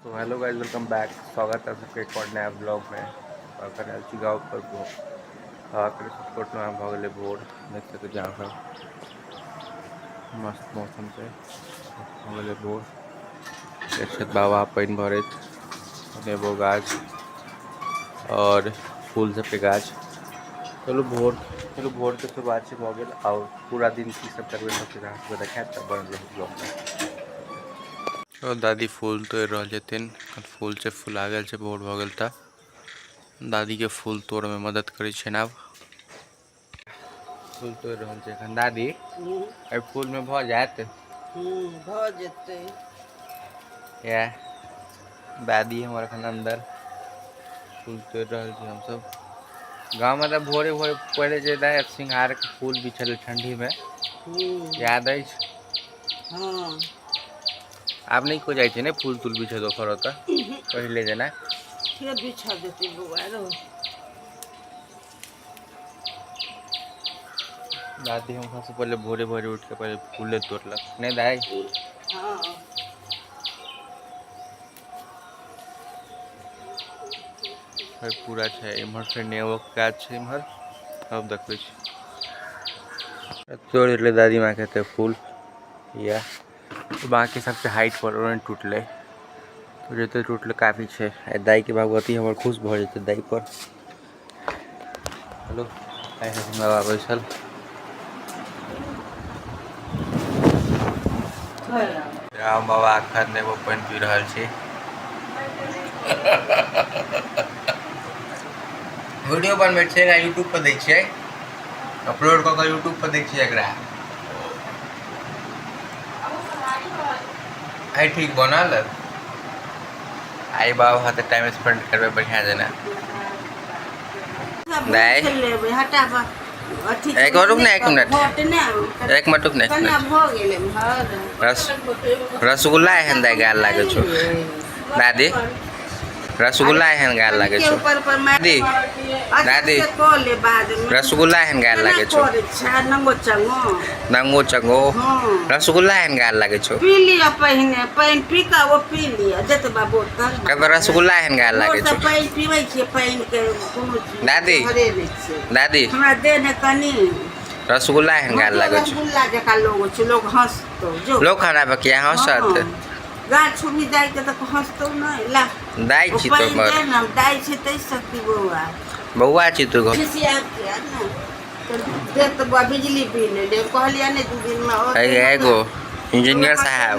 तो hello guys, welcome back. स्वागत है सबके एक और नया ब्लॉग में। अगर एल गाँव पर सपोर्ट में भऽ गेलै भोर, देख सकै छी अहाँ सब मस्त मौसम छै। भऽ गेलै भोर, एक छथि बाबा पानि भरैत, नेबो गाछ और फूल सबके गाछ। चलू भोर के शुरुआत से भऽ गेल और पूरा दिन की सब करबै सब चीज अहाँ सबके देखायब, तऽ बनल रहू ब्लॉग में। और दादी फूल तोड़ि रहल छथिन, फूल से फूला गेल छै, भोर भऽ गेल तऽ दादी के फूल तोड़ में मदद करै छियनि। आब फूल तोड़ रहल छै एखन दादी। एहि फूल में भऽ जायत? भऽ जेतै। या दादी हमर एखन अंदर फूल तोड़ रहल छी। हम सब गाँव में तऽ भोरे भोरे पहिले जे रहै सिंघार के फूल बिछल ठंडी में, याद अछि? हाँ आब नहीं को जाइ छै ने फूल तूल बिछे दोपहर ओतऽ पहिले जेना। के बिछा देतै बौआ रौ। दादी हम सबसे पहले भोरे भोरे उठ के पहले फूले तोड़लक, नहीं दाई? हाँ फिर पूरा छै इम्हर, फिर नेबो के गाछ छै इम्हर, सब देखबै छी। तोड़ ले दादी माँ कहते फूल, या बाकी सबके हाइट पर टूटले, तो जते टूटले काफी छै। दाई के भगवती हमर खुश भऽ जेतै दाई पर। हेलो आइ हथिन बाबा बैसल। राम बाबा अखन नेबो पानि पी रहल छी। वीडियो बनबै छियै, यूट्यूब पर दै छियै, अपलोड कऽ के यूट्यूब पर दै छियै एकरा। आइ ठीक बनल। आइ बाबा हाथे टाइम स्पेंड करबै बढ़िया जेना। दाई एक मिनट रुक ना, एक मिनट रुक ना, एक मिनट। रसगुल्ला एहन दाई गाल लागे छौ दादी, रसगुल्ला एहन गाल लागे छौ दादी, दादी रसगुल्ला एहन गाल लागे छौ, नंगो चंगो रसगुल्ला एहन गाल लागे छौ। पी लिया पहिने, पानि पी कऽ ओ पी लिया जतबा बोतल। कब रसगुल्ला एहन गाल लागे छौ। पानि पीबै छियै, पानि के कोनो चीज दादी, भरे नहि छै दादी हमरा देह ने कनी रसगुल्ला एहन गाल लागे छौ। रसगुल्ला जकाँ लोग छै, लोग हंसतो जो लोग खाना पे किया हंसत। गाछ छुबी दाइ के तऽ हंसतो नहीं ला। दाई छी तो मर दाइ छै तै शक्ति बौआ। बौआ छी तू घर बिजली बिल ले कहलिया ने 2 दिन में एगो इंजीनियर साहब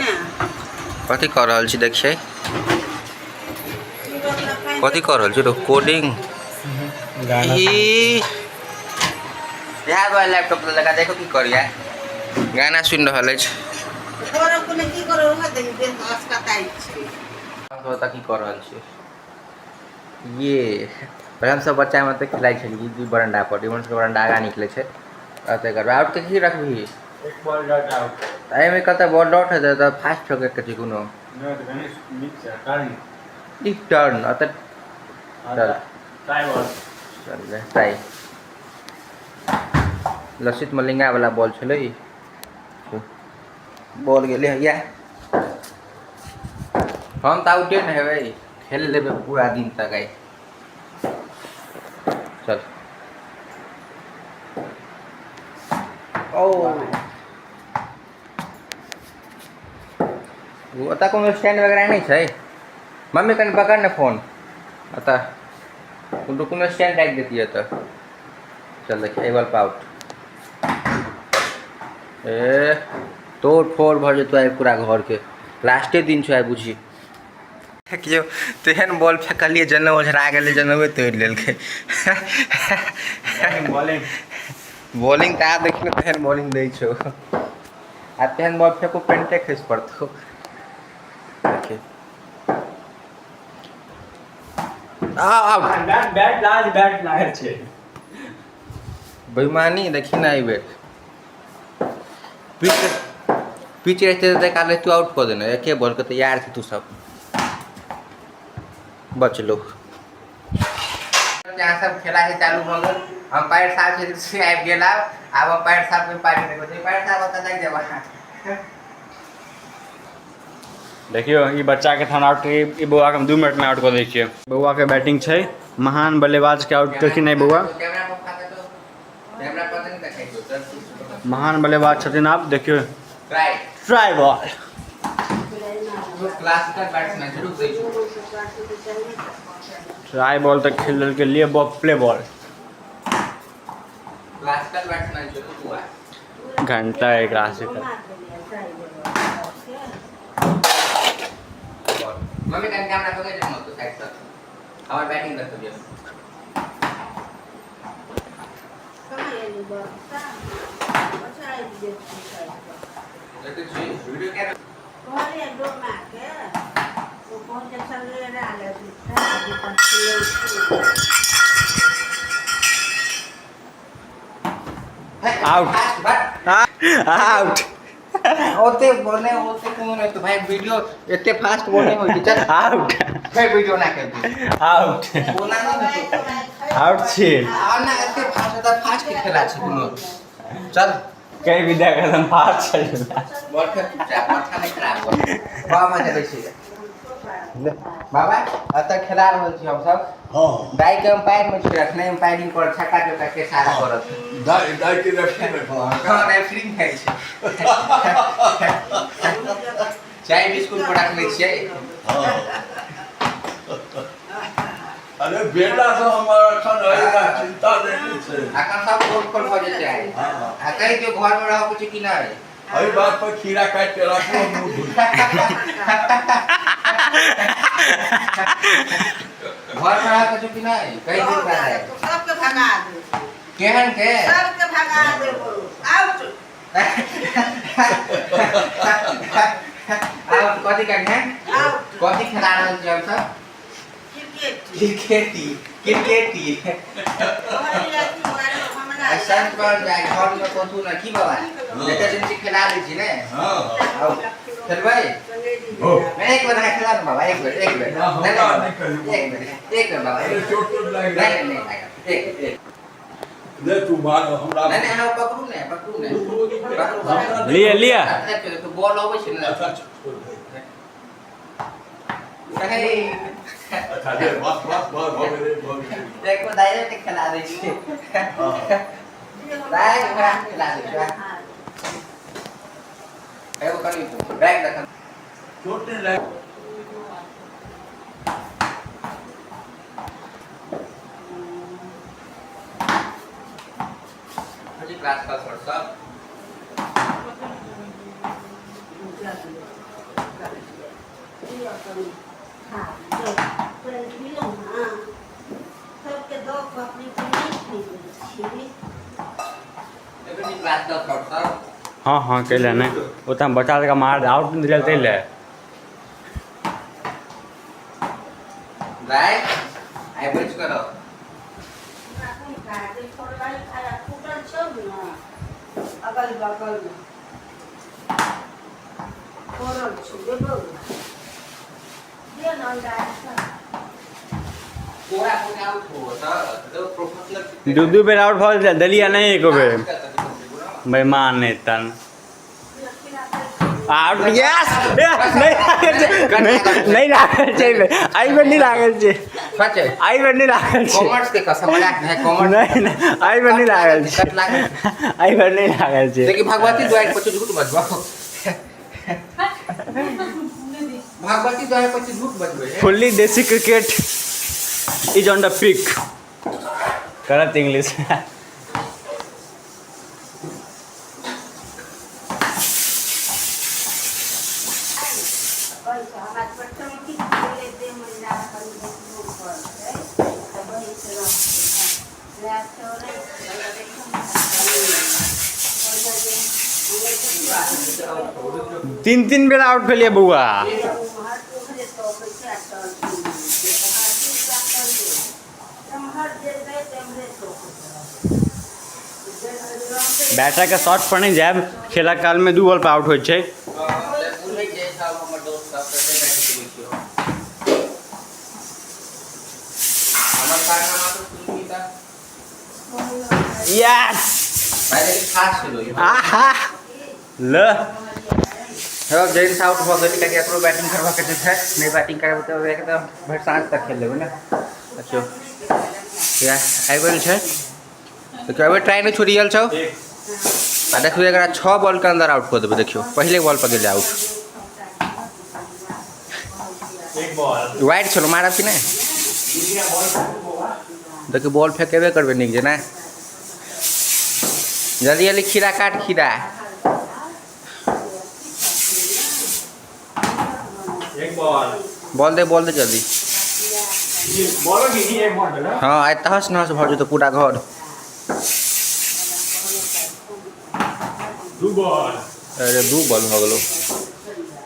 कथी कर रहल छी देखिए, कथी कर रहल छी रो कोडिंग। वाला लैपटॉप लगा देखो की करिया, गाना सुन रहल अछि। बता की कर रहल छी। ये हम सब बच्चा में तो खेलाई छलिए बरंडा पर, बरंडा आगा निकले छै अते करबे। आउट के की रखबी, एक बॉल डॉट आउट एहि में कते बॉल डॉट है त फास्ट ठोके के छै कोनो न त गणेश मिक्स है टर्न ई टर्न अते चल ट्राई बॉल चल ट्राई। लसित मलिंगा वाला बॉल छलै ई, बॉल गेले है या हम त आउटे न हेबै, खेल लेबै पूरा दिन तक। आई चल ओ ओतऽ कोनो स्टैंड वगैरह नहीं छै। मम्मी कनि पकड़ न फोन, अतः कोनो स्टैंड राखि देतियै तऽ चल देखिए बॉल पे आउट। ए तोड़ फोड़ भऽ जेतौ आइ पूरा घर के, लास्टे दिन छौ आइ बुझी। देखियो तेहन बॉल फेंकलिए जनउ ओझरा गेलै, जनउए तोड़ लेलकै। बॉलिंग तऽ आब देखियो तेहन बॉलिंग दै छौ, आ तेहन बॉल फेंकू पेंटे खसि पड़तौ। बैट लाज बैट लागल छै बेईमानी देखी ना। बेर पिच रहते तो काले तू आउट कर देना, एके बॉल के तैयार थी तू सब बचलो। यहाँ सब खेला है चालू हो गए, अंपायर साहब से आबि गेल। आब अंपायर साहब के पार्टी देबो, अंपायर साहब ओतऽ लग जेबा। देखियो ये बच्चा के थाना आउट ई बउआ के हम 2 मिनट में आउट कर दै छियै। बउआ के बैटिंग छै, महान बल्लेबाज के आउट केलखिन नहीं बउआ, महान बल्लेबाज छथिन। आप देखियो ट्राई बॉल ट्राई बॉल तक खेल के लिए प्ले बॉल घंटा एक क्लासिकल मम्मी का कैमरा को गए जब तो साइड तक हमार बैटिंग करते हुए लेकिन जी वीडियो क्या आउट आउट ओते बोलने ओते कौन है तो भाई वीडियो इतने फास्ट बोलने हो कि चल आउट भाई वीडियो ना कर आउट बोलना नहीं आउट छी और ना इतने फास्ट खेला छी कोनो चल कई विद्या का हम फास्ट चल बॉल खेल चुपचाप माथा नहीं खराब कर बाबा मजा बैठी बाबा अतः खेला रहल छी हम सब हाँ दाई के अंपायर में रखने अंपायरिंग कर छक्का चौका के सारा करत दाई के रखने में हां रेफरिंग है छै चाय बिस्कुट को रख ले छियै हाँ अरे बेटा से हमारा खन रहेगा चिंता नहीं से अखन सब खोल हो जेते है आ कहि जो घर में रहो कुछ कि नहीं हई बात पर खीरा काट के रखो मुंह घर में रहो कुछ कि नहीं कहि दिन का है सबके भगा दे, केहन के सबके भगा दे आउट। अब कथि का है आउट कथि खेला रहल छी हम सब क्रिकेट क्रिकेटी संत बन जाए घर में कोथू ना की बाबा लेते दिन से खिला ली छी ने हां आओ चलबै मैं एक बार खिला दूं बाबा एक बार नहीं एक बार बाबा अरे चोट लग नहीं नहीं एक ले तू मार हमरा नहीं हम पकड़ू ने लिया लिया तो बॉल होवे छै ने अच्छा छोड़ दे नहीं अच्छा दे बस भगरे देखो डायरेक्ट खिला दे छी डायरेक्ट खिला दे छी एगो कनी बैग रख चोट लग अजी क्लास का सर सब सबके दो अपनी अपनी क्लास का सर सब हाँ हाँ कैले नहीं वो तो हम बचा का मार आउट नहीं दिलते ले भाई आई बच करो अगल बगल में कोरल छुए बगल ये नंदा पूरा आउट हो तो प्रोफेशनल दू बेर आउट भऽ दलिया नहीं एको बेर बेईमान नहीं तन आउट यस नहीं लागल छै आई बेर नहीं लागल छै सच है आई बेर नहीं लागल छै कॉमर्स के कसम मजाक है कॉमर्स नहीं आई बेर नहीं लागल छै आई बेर नहीं लागल छै देखिए भगवती द्वारा कुछ झूठ बजबा भगवती द्वारा कुछ झूठ बजबे फुल्ली देसी cricket is on the peak गलत इंग्लिश तीन बेर आउट भेलिए बउआ बैटर के शॉट पर नहीं जाए खेला काल में 2 बॉल पर आउट हो छै यस भाई खास लो आहा ल अब जेंट्स आउट हो गए कि एकरो बैटिंग करवा के छै नहीं बैटिंग करबे तो एकदम भर सांझ तक खेल लेबै ना। अच्छा या आइबल छै तो कहबे ट्राई नहीं छोड़ियल छौ आ देखियो एकरा 6 बॉल के अंदर आउट कर देबे। देखियो पहले बॉल पर गेले आउट। एक बॉल वाइड चलो मारब कि नहीं देखियो बॉल फेंकेबे करबे निक जे ना। जल्दी जल्दी खीरा काट खीरा। एक बॉल बॉल दे जल्दी। बॉल की ही एक बॉल है हाँ आइ तहस नहस भर जेतौ पूरा घर। दो बॉल अरे 2 बॉल हो गेलो।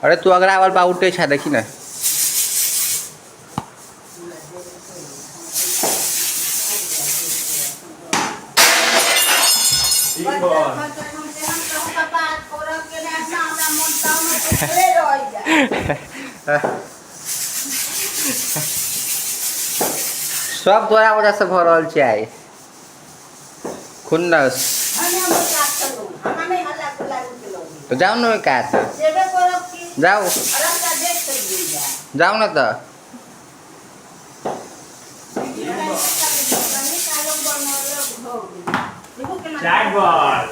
अरे तू अगला बॉल पर आउटे छै देखी ना। एक बॉल सब तोरा वजह से भर रहल छै आइ खुन्नस। तो जाओ ना ओइ कात जाओ जाओ ना तो चार बॉल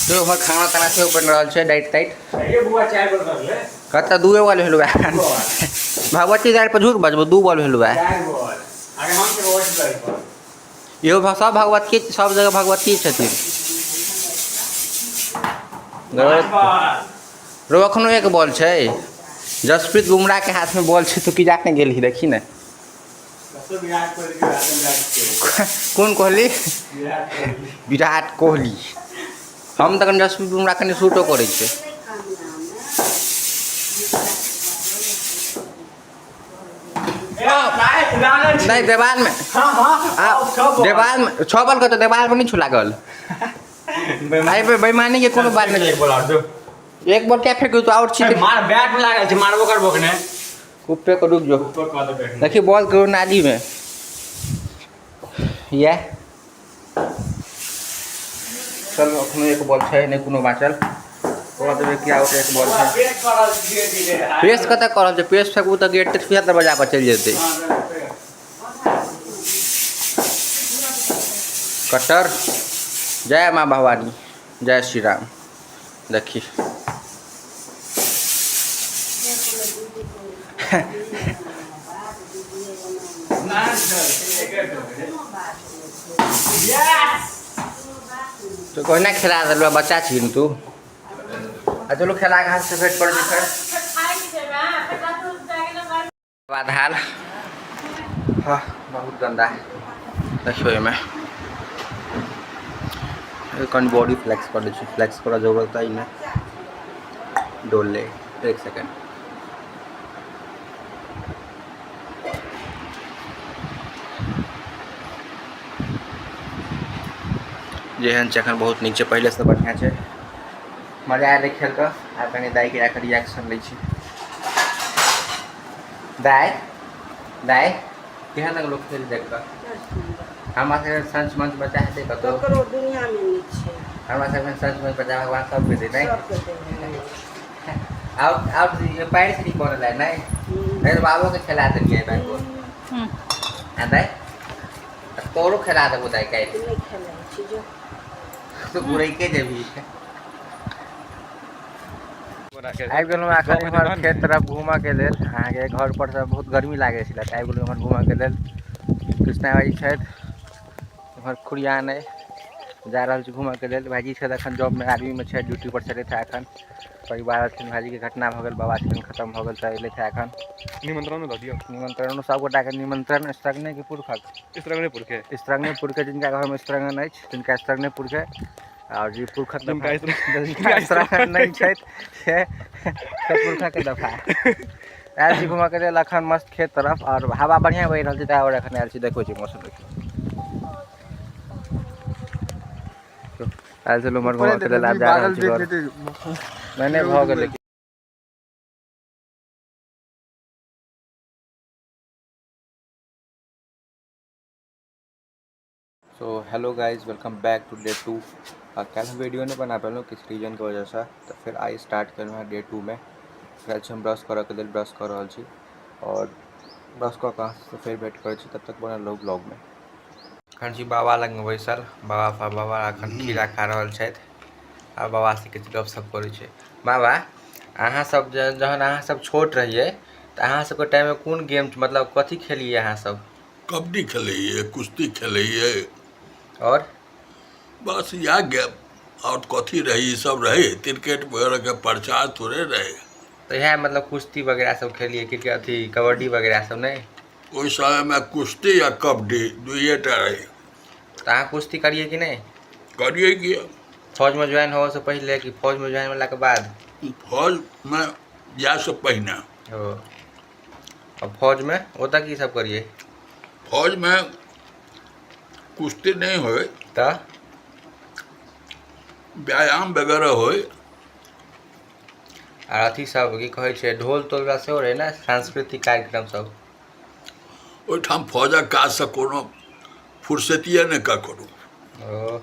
तो हमर खाना ताना से बन रहल छै डाइट टाइट। ये बुआ चार बॉल कर ले कत 2 बॉल भेलौ भगवती दार पर झूठ बजबो 2 बॉल भेलौ। चार बॉल आगे हम के वोट कर इहो सब भगवती सब जगह भगवती छथिन। पांच बॉल रो अखनो 1 बॉल छै। जसप्रीत बुमराह के हाथ में बॉल छै तो की जाके गेली देखी ना। तो विराट कोहली के हाथ में कौन कोहली विराट कोहली विराट कोहली। हम तक जसप्रीत बुमराह कनि शूटो करे छै। नहीं देवाल में देवाल में 6 बॉल का तो देवाल में नहीं छू लागल। भाई बेईमानी के कोनो बात नहीं। एक बॉल और दो एक बॉल क्या फेंक तो आउट छी। मार बैट में लागल छै मारबो करबो के ने कुप्पे को रुक जो ऊपर का दो बैट देखिए बॉल करो नाली में ये चल अखनो 1 बॉल छै नहीं कोनो बाचल ओकरा देबे कि आउट 1 बॉल छै। पेट करल धीरे धीरे पेस कत करल छै पेस फेंकू तो गेट 75 बजा पर चल जेतै। कटर जय माँ भवानी जय श्री राम। देखी तो कोई ना खिला दे बच्चा छी तू आ चलो खेला के हाथ से भेट कर दे बाद हाल। हाँ बहुत गंदा है देखियो में कौन बॉडी फ्लेक्स कर दे फ्लेक्स करा जरूरत है ना डोल ले 1 सेकंड। जेहन चखन बहुत नीक छै पहले से बढ़िया छै मजा आयल खेल के। आ कनी दाई के आकर रिएक्शन लै छी। दाई दाई केहन लगलो खेल देख के। हमरा से संच मंच बचा है कतो ककरो दुनिया में नहीं छै। हमरा से संच मंच बचा भगवान सब के दे नहीं सबके देने आउट आउट ये पैर से नहीं बनल है नहीं नहीं तो बाबू के खिला देंगे बैट बॉल आ दाई तोरो खिला देबो दाई काई नहीं खेलै छी जो तो बुराई के जेबी आबि गेलहुँ एखन एम्हर खेत तरफ घूमऽ लेल। अहाँके घर पर से बहुत गर्मी लागै छलै तऽ आबि गेलहुँ एम्हर घूमऽ लेल। कृष्णा भाईजी छथि एम्हर खुरियान अइ जा रहल छी घूमऽ लेल। भाईजी छथि एखन जॉब में आर्मी में छथि ड्यूटी पर छथि एखन। परिवार छथिन भाईजी के घटना भऽ गेल बाबा छथिन खत्म भऽ गेल तऽ अयलथि है एखन। निमंत्रण दऽ दियौ निमंत्रण सबगोटा के निमंत्रण स्त्रग्नेपुर के जिनका घर में स्त्रगन अछि तिनका स्त्रग्नेपुर के और जी पुरखक नहीं पुरखा के दफा आयल छी घूमऽ के लेल एखन मस्त खेत तरफ और हवा बढ़िया बहि रहल छै तऽ और एखन आयल छी देखो छी मौसम देखियो आयल छलहुँ उमर घूमऽ के लेल आब जा रहल छी घर नहीं भऽ गेलै तो hello guys, welcome back to day 2। कल वीडियो नहीं बना पालूँ किस रीजन की वजह से, तो फिर आई स्टार्ट करूँ हैं डे 2 में। फिर हम ब्रश कर के ब्रश कर रहा छी और ब्रश कऽ के फिर वेट कर छी, तब तक बनल रहू ब्लॉग में। अखन छी बाबा लग में बैसल, बाबा अखन खीरा खा रहल छथि आ बाबा से किछु गपशप करै छै। बाबा, अहाँ सब जहन अहाँ सब छोट रहिए तो अहाँ सबके टाइम में कोन गेम मतलब कथी खेलिए अहाँ सब? कबड्डी खेलिए, कुश्ती खेलिए, और बस यह गेम। और कथी रही सब रहे, क्रिकेट वगैरह के प्रचार थोड़े रहे। तो यह मतलब कुश्ती वगैरह सब खेलिए, क्रिकेट अथी कबड्डी वगैरह सब नहीं? उस समय में कुश्ती या कबड्डी दुइटा रहे। तो अहाँ कुश्ती करिए कि नहीं? करिए कि फौज में ज्वाइन होने से पहले कि फौज में ज्वाइन होला के बाद? फौज में जा से पहले। ओ, और फौज में ओतऽ की सब करिए? फौज में कुश्ती नहीं होए, तो व्यायाम वगैरह होए। और अथी सब की कहे छै ढोल तोल से रहे ना, सांस्कृतिक कार्यक्रम सब? ओहिठाम फौजक काज से कोनो फुर्सतिये नहीं ककरो। ओ,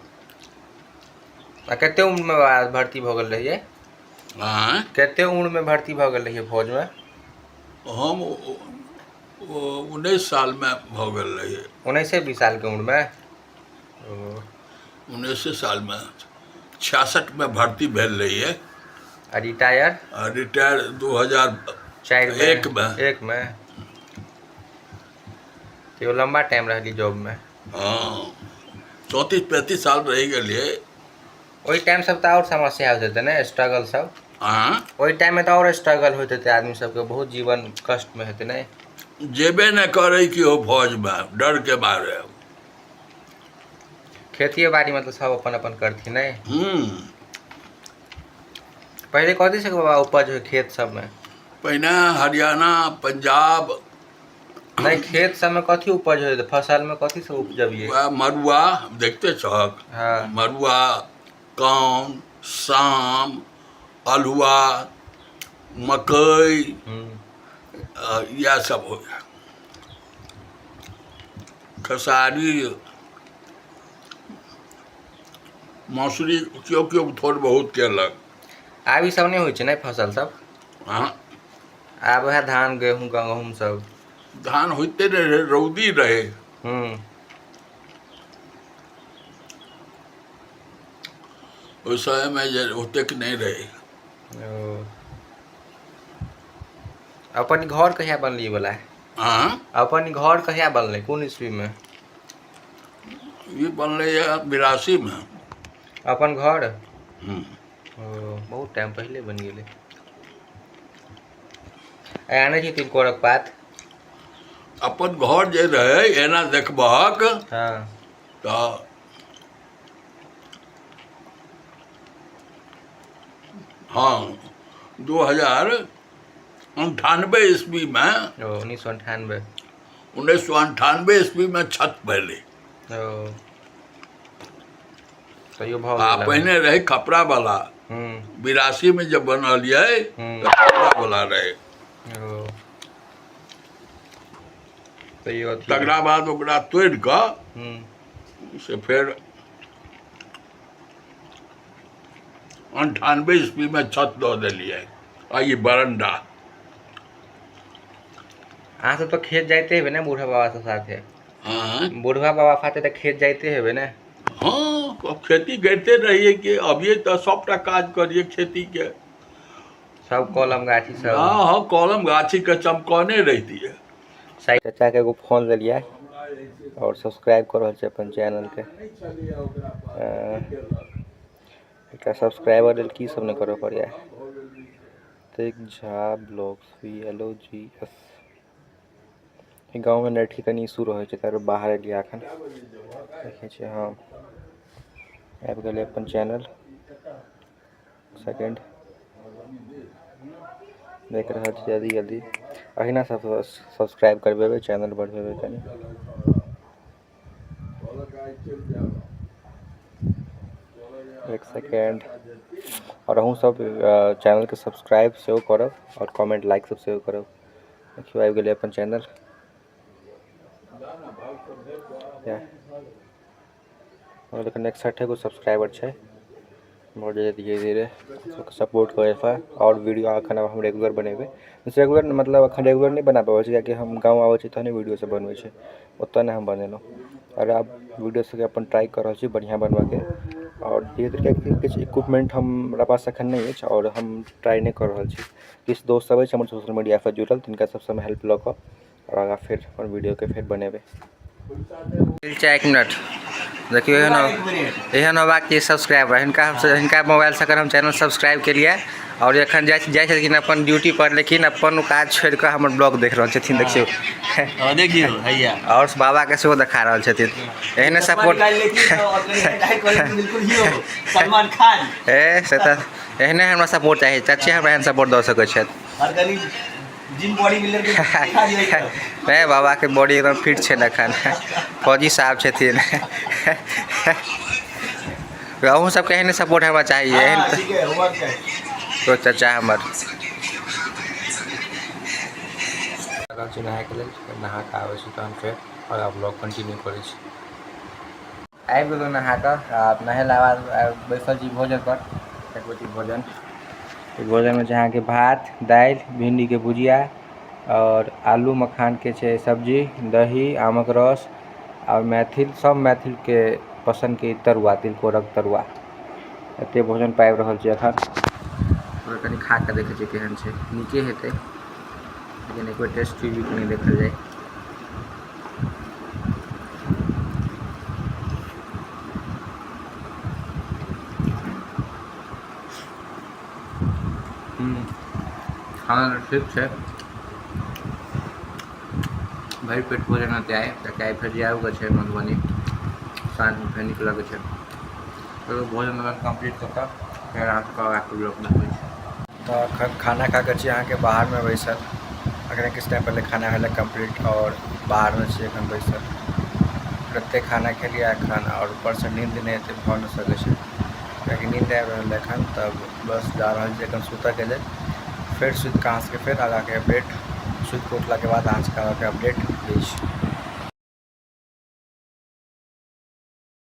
कते उम्र में भर्ती भ गेल रहिए? हाँ, कते उम्र में भर्ती भ गेल रहिए फौज में? हम 19 साल में भ गेल रहिए। 19-20 साल के उम्र में? ओ, 19 साल में 66 में भर्ती भेल रहिए। आ रिटायर? रिटायर 2001 में। एक में तो लंबा टाइम रही जॉब में। हाँ, 34-35 साल रह गए। वही टाइम सब तो और समस्या होते थे ना, स्ट्रगल सब? हाँ, वही टाइम में तो और स्ट्रगल होते थे आदमी सबके, बहुत जीवन कष्ट में होते नहीं? जेबे न करे कि हो फौज में, डर के मारे। खेती बाड़ी मतलब सब अपन अपन करती नहीं? पहले कथी से बाबा उपज हो खेत सब में? पहले हरियाणा, पंजाब। नहीं, खेत सब में कथी उपज हो, फसल में कथी से उपजबिए? वह मरुआ देखते छक। हाँ। मरुआ, कौन, शाम, अलुआ, मकई, यह सब हो गया। खेसारी, मौसरी, क्यों थोड़ बहुत केलक। आब ई सब नहीं होइ छै नहीं फसल सब? हाँ, आब वह धान गेहूँ गहूम सब? धान होते रहे, रौदी रहे। उस समय में होते कि नहीं रहे। ओ, अपन घर कहिया बनलिए वाला है? हाँ, अपन घर कहिया बनले, कौन ईस्वी में? ये बनले 82 में। अपन घर? बहुत टाइम पहले बन गए। आने छी तिलकोरक पात? अपन घर जे रहे एना देखबहक। हाँ। तो हाँ, 2098 ईस्वी में। 1998? 1998 ईस्वी में छत पहले। पहले रहे खपरा वाला। 82 में जब बनलिए तो खपरा वाला रहे। तकरा बाद ओकरा तोड़ के से फिर 98 ईस्वी में छत दो दिलिए। आ ये बरंडा। अहाँ सब तो खेत जाते हुए ना बूढ़ा बाबा सब साथे? हाँ, बूढ़ा बाबा साथे तो खेत जाते हुए ना? हाँ, खेती करते रहिए कि अभी तो सबटा काज करिए खेती के। सब कलम गाछी सब? हाँ हाँ, कलम गाछी के चमकौने रहती है। सही। चाचा के एगो फोन लेलिए और सब्सक्राइब कर रहल छै अपन चैनल के। एकटा सब्सक्राइबर लेल की सब नहीं करऽ पड़िया? तेज झा ब्लॉग्स VLOGS। गाँव में नेट के कनी इशू रहे छै, तार बाहर एलिए एखन। देखे छियै हाँ, आबि गेलै अपन चैनल। सेकंड देख रहल छी जल्दी जल्दी। अहिना सब सब्सक्राइब करबेबै, चैनल बढ़ेबै कनी। एक सेकेंड। और अहूँ सब चैनल के सब्सक्राइब सेहो करब और कमेंट लाइक सब सेहो करब। देखियो आबि गेलै अपन चैनल। और लेकिन 61 सब्सक्राइबर है बहुत ज़्यादा धीरे धीरे सपोर्ट करे और वीडियो अखन हम रेगुलर बनेबे रेगुलर मतलब अखन रेगुलर नहीं बना पाबे कि हम गाँव आवे तहने वीडियो सब बनवे ओत नहीं हम बनेलहुँ और अब वीडियो सब अपन ट्राई कर रहा बढ़िया बनवा के और धीरे धीरे कुछ इक्विपमेंट हमारा पास अखन नहीं है और हम ट्राई नहीं कर रहा किस दोस्त सब हमारे सोशल मीडिया पर जुड़ल तिनका सबसे हेल्प लऽ कऽ और आगा फिर अपन वीडियो के फिर बनेबे। 1 मिनट देखियो एहन होबाक कि सब्सक्राइबर हिनका मोबाइल से अगर हम चैनल सब्सक्राइब के लिए और एखन जाए अपन ड्यूटी पर लेकिन अपन काज छोड़ कर हमर ब्लॉग देख रहा छथिन देखियो देखियो हैया और बाबा के सेहो देखा रहल छथिन एहने सपोर्ट सलमान खान ए से त एहने हमरा सपोर्ट चाहिए चाची हमरा एहन सपोर्ट दऽ सकै छथि और कनी जिम बॉडी बिल्डर के दिखा दियौ ए बाबा के बॉडी एकदम फिट छै एखन फौजी साहब छथिन अहूँ सबके एहने सपोर्ट हमरा चाहिए एहन ठीक है हुआ क्या तो चाचा हमर नहा के लेल नहा के आवे तहन फिर और आप ब्लॉग कंटिन्यू करे आबि गेलहुँ नहा कऽ आब नहेला बाद बैसल छी भोजन पर एक रोटी भोजन भोजन में जहाँ के भात दालि भिंडी के भुजिया और आलू मखान के छै सब्जी दही आमक रस और मैथिल सब मैथिल के पसंद के तरुआ तिलकोरक तरुआ एते भोजन पाबि रहल छी एखन और कनी खा के देखे छी केहन छै नीके हेतै लेकिन एक बेर टेस्ट भी नहीं देखल जाए खाना ठीक है भरि पेट भोजन होते आए ताकि आइ फिर जाए के मधुबनी साँझ में फिर निकल के तो भोजन कम्प्लीट कर फिर आपको ब्लॉग देखबै तो खाना खा के अहाँ के बाहर में बैसल अखन किछु टाइम पहले खाना भेल कम्प्लीट और बाहर में छी एखन बैसल कते खाना खेलिए एखन और ऊपर से नींद नहीं एते भऽ नहि सकै छै कियाकि नींद आबि रहल एखन तब बस जा रहल छी एखन सुतऽ के लेल फिर सुति कऽ अहाँ सबके फिर आगाँ के अपडेट सुति कऽ उठला के बाद अहाँ सबके अपडेट दै छी।